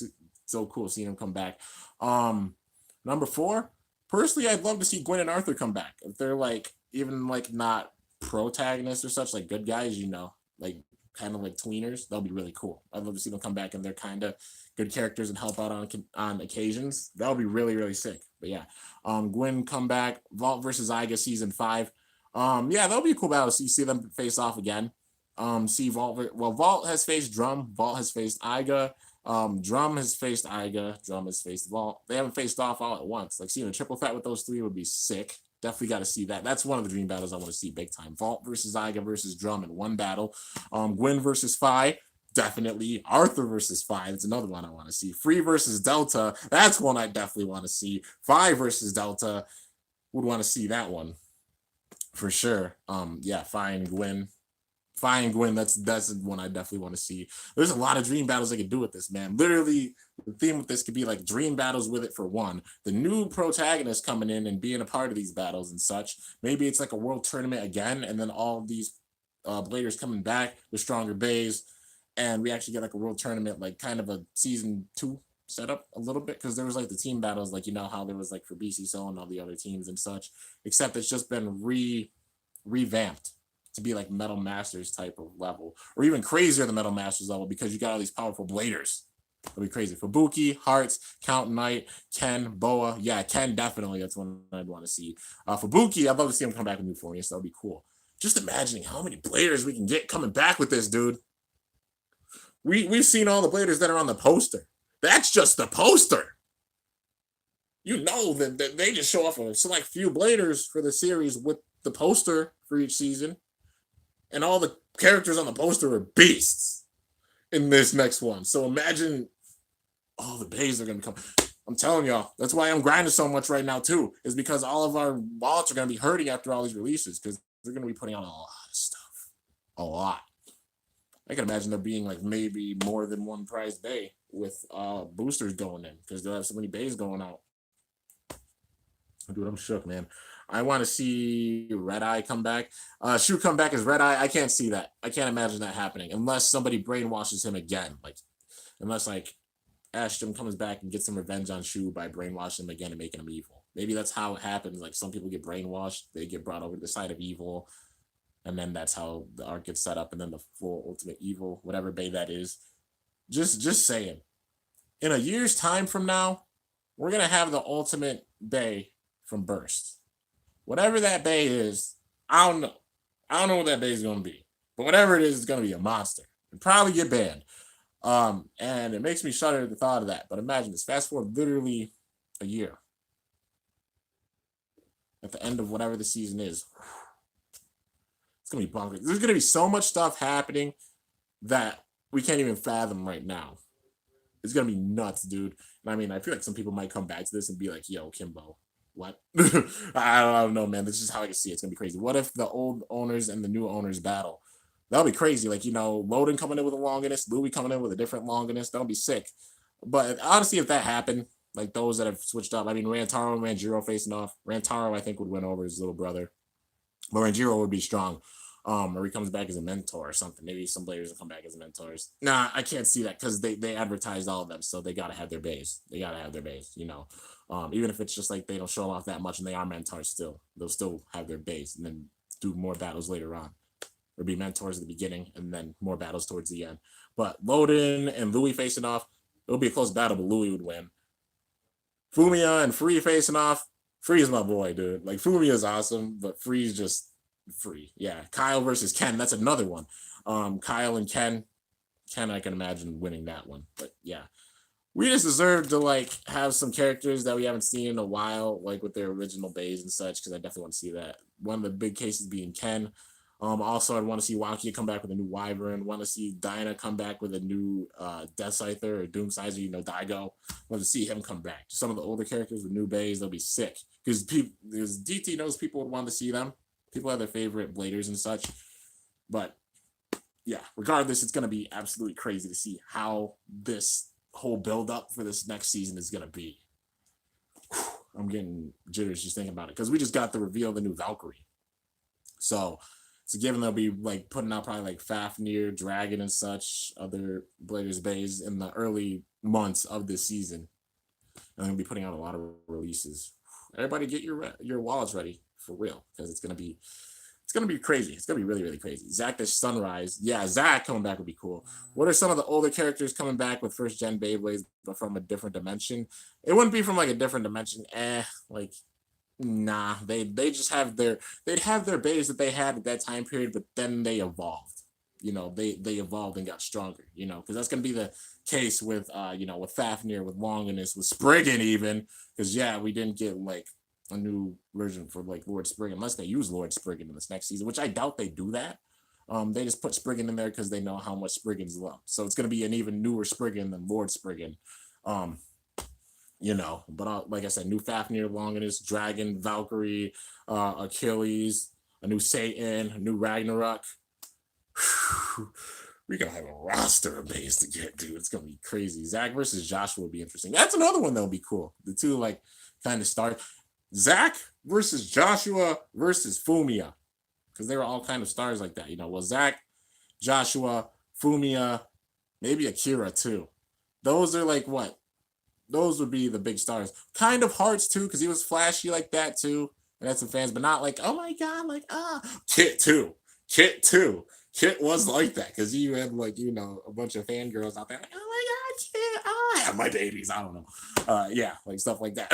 so cool seeing him come back. Number four, personally, I'd love to see Gwen and Arthur come back. If they're like even like not protagonists or such, like good guys, you know, like kind of like tweeners, that'll be really cool. I'd love to see them come back and they're kind of good characters and help out on occasions. That'll be really, really sick. But yeah, Gwen come back. Vault versus Iga season 5. Yeah, that'll be a cool battle to see them face off again. See Vault. Well, Vault has faced Drum. Vault has faced Iga. Drum has faced Iga. Drum has faced Vault. They haven't faced off all at once. Like seeing a triple threat with those three would be sick. Definitely got to see that. That's one of the dream battles I want to see big time. Vault versus Iga versus Drum in one battle. Gwen versus Phi. Definitely. Arthur versus Phi. That's another one I want to see. Free versus Delta. That's one I definitely want to see. Phi versus Delta. Would want to see that one for sure. Yeah, Phi and Gwen. That's the one I definitely want to see. There's a lot of dream battles they could do with this, man. Literally, the theme with this could be like dream battles with it for one. The new protagonist coming in and being a part of these battles and such. Maybe it's like a world tournament again, and then all these bladers coming back with stronger bays, and we actually get like a world tournament, like kind of a season 2 setup a little bit, because there was like the team battles, like you know how there was like for BC Soul and all the other teams and such, except it's just been revamped to be like Metal Masters type of level, or even crazier than Metal Masters level, because you got all these powerful bladers. It'll be crazy. Fubuki, Hearts, Count Knight, Ken, Boa. Yeah, Ken definitely. That's one I'd want to see. Fubuki, I'd love to see him come back with new formulas. So that'll be cool. Just imagining how many bladers we can get coming back with this, dude. We've seen all the bladers that are on the poster. That's just the poster. You know that they just show off a select few bladers for the series with the poster for each season. And all the characters on the poster are beasts in this next one. So imagine all the bays are going to come. I'm telling y'all, that's why I'm grinding so much right now too. Is because all of our wallets are gonna be hurting after all these releases because they're gonna be putting out a lot of stuff, a lot. I can imagine there being like maybe more than one prize bay with boosters going in because they'll have so many bays going out. Dude, I'm shook, man. I want to see Red Eye come back. Shoot, come back as Red Eye. I can't see that. I can't imagine that happening unless somebody brainwashes him again. Like, unless like Ashton comes back and gets some revenge on Shu by brainwashing him again and making him evil. Maybe that's how it happens. Like some people get brainwashed, they get brought over to the side of evil, and then that's how the arc gets set up, and then the full ultimate evil, whatever bay that is. Just saying. In a year's time from now, we're gonna have the ultimate bay from Burst. Whatever that bay is, I don't know. I don't know what that bay is gonna be. But whatever it is, it's gonna be a monster. And probably get banned. And it makes me shudder at the thought of that. But imagine this. Fast forward literally a year. At the end of whatever the season is. It's gonna be bonkers. There's gonna be so much stuff happening that we can't even fathom right now. It's gonna be nuts, dude. And I mean, I feel like some people might come back to this and be like, "Yo, Kimbo, what?" I don't know, man. This is how I can see it. It's gonna be crazy. What if the old owners and the new owners battle? That'll be crazy. Like, Loden coming in with a longinus, Louis coming in with a different longinus. That'll be sick. But honestly, if that happened, like those that have switched up, I mean, Rantaro and Ranjiro facing off. Rantaro, I think, would win over his little brother. But Ranjiro would be strong. Or he comes back as a mentor or something. Maybe some players will come back as mentors. Nah, I can't see that because they advertised all of them, so they gotta have their base. They gotta have their base. Even if it's just like they don't show off that much and they are mentors still, they'll still have their base and then do more battles later on. Or be mentors at the beginning and then more battles towards the end. But Loden and Louis facing off, it'll be a close battle, but Louis would win. Fumia and Free facing off. Free is my boy, dude. Like Fumia is awesome, but Free's just free. Yeah. Kyle versus Ken. That's another one. Kyle and Ken. Ken, I can imagine winning that one. But yeah. We just deserve to like have some characters that we haven't seen in a while, like with their original bays and such, because I definitely want to see that. One of the big cases being Ken. Also, I'd want to see Wakia come back with a new Wyvern. Want to see Dinah come back with a new Death Scyther or Doom Sizer, Daigo. Want to see him come back. Some of the older characters with new bays, they'll be sick. Because DT knows people would want to see them. People have their favorite bladers and such. But yeah, regardless, it's going to be absolutely crazy to see how this whole build up for this next season is going to be. I'm getting jitters just thinking about it. Because we just got the reveal of the new Valkyrie. So given they'll be like putting out probably like Fafnir, Dragon, and such other Bladers bays in the early months of this season, and they'll be putting out a lot of releases. Everybody, get your wallets ready for real because it's gonna be crazy. It's gonna be really really crazy. Zach the Sunrise, yeah, Zach coming back would be cool. What are some of the older characters coming back with first gen Beyblades, but from a different dimension? It wouldn't be from like a different dimension. Like. Nah, they'd have their base that they had at that time period, but then they evolved. They evolved and got stronger. Because that's gonna be the case with with Fafnir, with Longinus, with Spriggan even. Because yeah, we didn't get like a new version for like Lord Spriggan unless they use Lord Spriggan in this next season, which I doubt they do that. They just put Spriggan in there because they know how much Spriggan's loved. So it's gonna be an even newer Spriggan than Lord Spriggan. But like I said, new Fafnir, Longinus, Dragon, Valkyrie, Achilles, a new Satan, a new Ragnarok. We're gonna have a roster of bays to get, dude. It's gonna be crazy. Zach versus Joshua will be interesting. That's another one that'll be cool. The two like kind of start. Zach versus Joshua versus Fumia. Because they were all kind of stars like that. Zach, Joshua, Fumia, maybe Akira too. Those are like what? Those would be the big stars. Kind of Hearts too, because he was flashy like that too. And had some fans, but not like, oh my god, like Kit too. Kit was like that because he had like a bunch of fangirls out there. Like, oh my god, Kit! I have my babies. I don't know. Yeah, like stuff like that.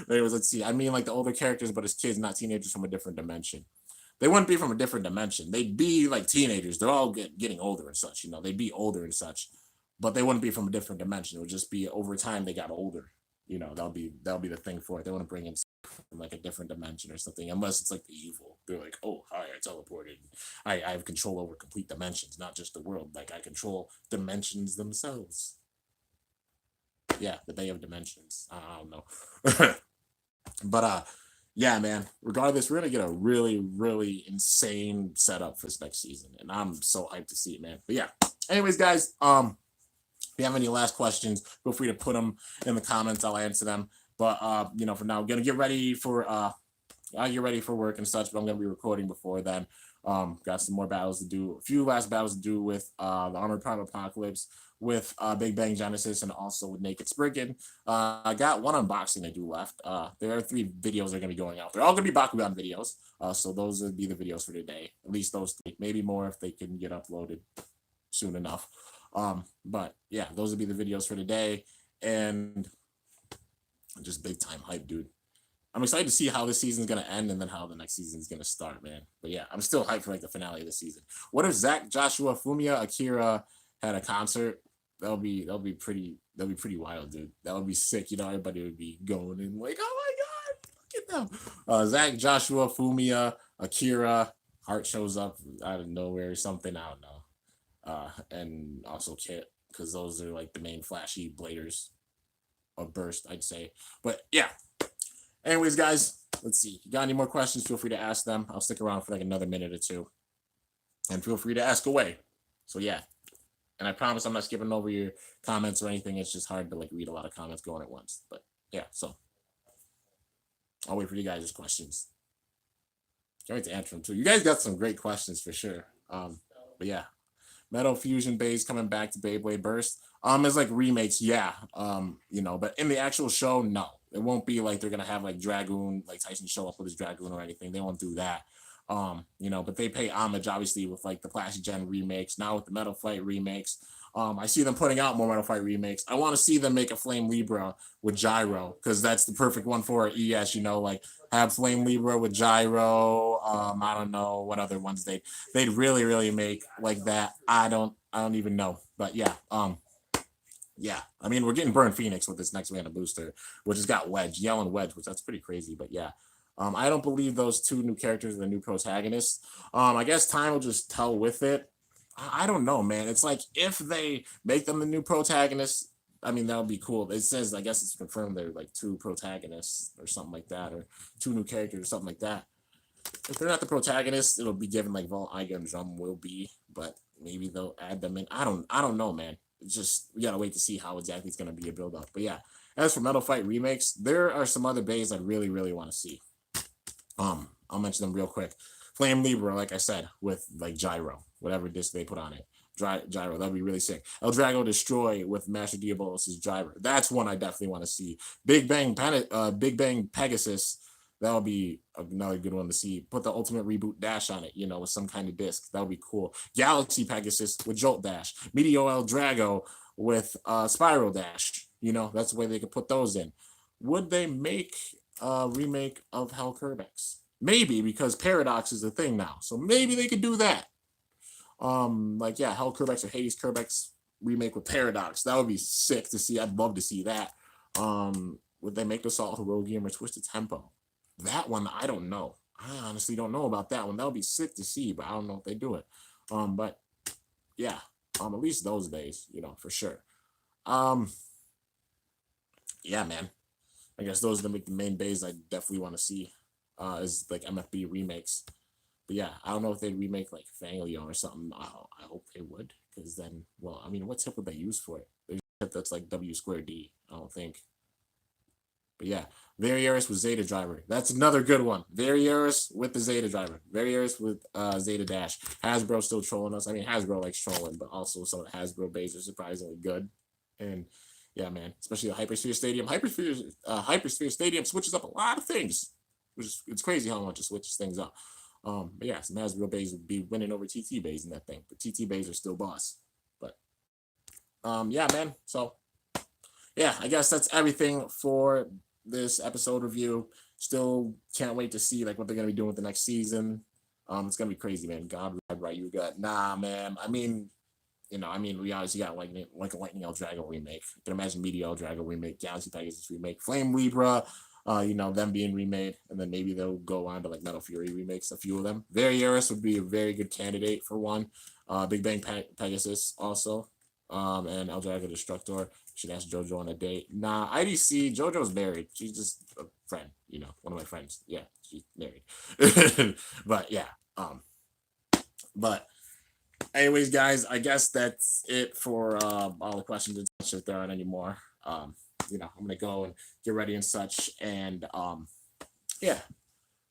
Let's see. I mean, like the older characters, but as kids, not teenagers from a different dimension. They wouldn't be from a different dimension. They'd be like teenagers. They're all getting older and such. They'd be older and such. But they wouldn't be from a different dimension. It would just be over time they got older. That'll be the thing for it. They want to bring in from like a different dimension or something, unless it's like the evil. They're like, oh, hi, I teleported. I have control over complete dimensions, not just the world. Like I control dimensions themselves. yeah, the Bay of Dimensions. I don't know. But yeah, man. Regardless, we're gonna get a really, really insane setup for this next season, and I'm so hyped to see it, man. But yeah. Anyways, guys, if you have any last questions, feel free to put them in the comments. I'll answer them. But for now, I'm gonna get ready for I get ready for work and such, but I'm gonna be recording before then. Got some more battles to do, a few last battles to do with the Armored Prime Apocalypse, with Big Bang Genesis, and also with Naked Spriggan. I got one unboxing to do left. There are 3 videos that are gonna be going out. They're all gonna be Bakugan videos. So those will be the videos for today. At least those 3, maybe more if they can get uploaded soon enough. But yeah, those will be the videos for today, and just big time hype, dude. I'm excited to see how this season's gonna end and then how the next season's gonna start, man. But yeah, I'm still hyped for like the finale of the season. What if Zach, Joshua, Fumiya, Akira had a concert? That'll be pretty wild, dude. That would be sick. Everybody would be going and like, oh my god, look at them. Zach, Joshua, Fumiya, Akira, Heart shows up out of nowhere or something. I don't know. And also Kit, because those are like the main flashy bladers of Burst, I'd say. But yeah. Anyways, guys, let's see. If you got any more questions, feel free to ask them. I'll stick around for like another minute or 2. And feel free to ask away. So yeah. And I promise I'm not skipping over your comments or anything. It's just hard to like read a lot of comments going at once. But yeah, so I'll wait for you guys' questions. Can't wait to answer them too. You guys got some great questions for sure. But yeah. Metal Fusion Bays coming back to Beyblade Burst. It's like remakes, yeah. But in the actual show, no. It won't be like they're gonna have like Dragoon, like Tyson show up with his Dragoon or anything. They won't do that. But they pay homage obviously with like the Classic Gen remakes, now with the Metal Fight remakes. I see them putting out more Metal Fight remakes. I want to see them make a Flame Libra with Gyro, because that's the perfect one for ES, like have Flame Libra with Gyro. I don't know what other ones they'd really, really make like that. I don't even know. But yeah, yeah, I mean, we're getting Burn Phoenix with this next Mana booster, which has got Wedge, Yell and Wedge, which that's pretty crazy. But yeah, I don't believe those 2 new characters are the new protagonists. I guess time will just tell with it. I don't know, man. It's like if they make them the new protagonists, I mean, that would be cool. It says, I guess it's confirmed they're like 2 protagonists or something like that, or 2 new characters or something like that. If they're not the protagonists, it'll be given like Vault, Iga, and Drum will be, but maybe they'll add them in. I don't know, man. It's just, we gotta wait to see how exactly it's gonna be a build up. But yeah, as for Metal Fight remakes, there are some other bays I really, really want to see. I'll mention them real quick. Flame Libra, like I said, with like Gyro, whatever disc they put on it. Gyro, that'd be really sick. El Drago Destroy with Master Diabolus' Gyro. That's one I definitely want to see. Big Bang Pegasus. That'll be another good one to see. Put the Ultimate Reboot Dash on it, with some kind of disc. That'll be cool. Galaxy Pegasus with Jolt Dash. Meteor El Drago with Spiral Dash. That's the way they could put those in. Would they make a remake of Hell Kerbex? Maybe, because Paradox is a thing now. So maybe they could do that. Hell Kerbex or Hades Kerbex remake with Paradox. That would be sick to see. I'd love to see that. Would they make Assault Herogium or Twisted Tempo? That one, I don't know. I honestly don't know about that one. That would be sick to see, but I don't know if they do it. But yeah, at least those days, for sure. Yeah, man. I guess those are the main bays I definitely want to see. Is like MFB remakes. But yeah, I don't know if they'd remake like Fanglion or something. I hope they would, because then, well, I mean, what tip would they use for it? There's a tip that's like W2D, I don't think. But yeah, Varieris with Zeta Driver. That's another good one. Varieris with the Zeta Driver. Varieris with Zeta Dash. Hasbro still trolling us. I mean, Hasbro likes trolling, but also some of the Hasbro bays are surprisingly good. And yeah, man, especially the Hypersphere Stadium. Hypersphere Stadium switches up a lot of things. It's crazy how much it switches things up. But yeah, some Hasbro bays would be winning over TT bays in that thing. But TT bays are still boss. But yeah, man. So yeah, I guess that's everything for this episode review. Still can't wait to see like what they're gonna be doing with the next season. It's gonna be crazy, man. God, right? You got man. I mean, we obviously got like a Lightning El Drago remake. I can imagine Meteor El Drago remake, Galaxy Pegasus remake, Flame Libra. Them being remade, and then maybe they'll go on to like Metal Fury remakes, a few of them. Varieris would be a very good candidate for one. Big Bang Pegasus also, and El Drago Destructor. Should ask JoJo on a date. Nah, IDC, JoJo's married. She's just a friend, one of my friends. Yeah, she's married. But yeah, but anyways, guys, I guess that's it for all the questions and such. If there aren't any more, I'm gonna go and get ready and such, and yeah.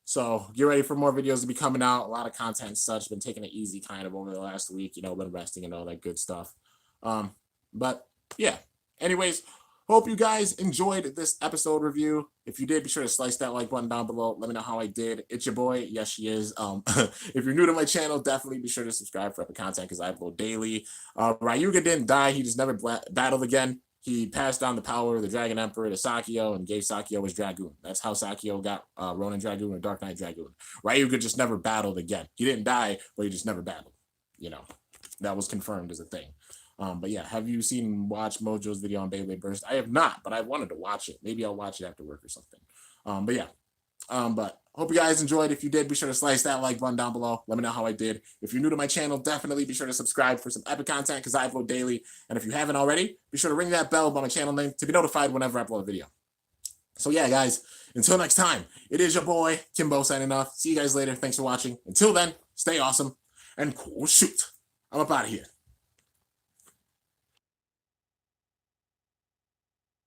So get ready for more videos to be coming out. A lot of content and such. Been taking it easy kind of over the last week. Been resting and all that good stuff. But yeah. Anyways, hope you guys enjoyed this episode review. If you did, be sure to slice that like button down below. Let me know how I did. It's your boy. Yes, she is. If you're new to my channel, definitely be sure to subscribe for epic content because I upload daily. Ryuga didn't die. He just never battled again. He passed down the power of the Dragon Emperor to Sakio and gave Sakio his Dragoon. That's how Sakio got Ronin Dragoon or Dark Knight Dragoon. Ryuga just never battled again. He didn't die, but he just never battled. That was confirmed as a thing. But yeah, have you watched Mojo's video on Beyblade Burst? I have not, but I wanted to watch it. Maybe I'll watch it after work or something. But yeah. But hope you guys enjoyed. If you did, be sure to slice that like button down below. Let me know how I did. If you're new to my channel, definitely be sure to subscribe for some epic content because I upload daily. And if you haven't already, be sure to ring that bell by my channel name to be notified whenever I upload a video. So yeah, guys, until next time, it is your boy, Kimbo, signing off. See you guys later. Thanks for watching. Until then, stay awesome and cool shoot. I'm up out of here.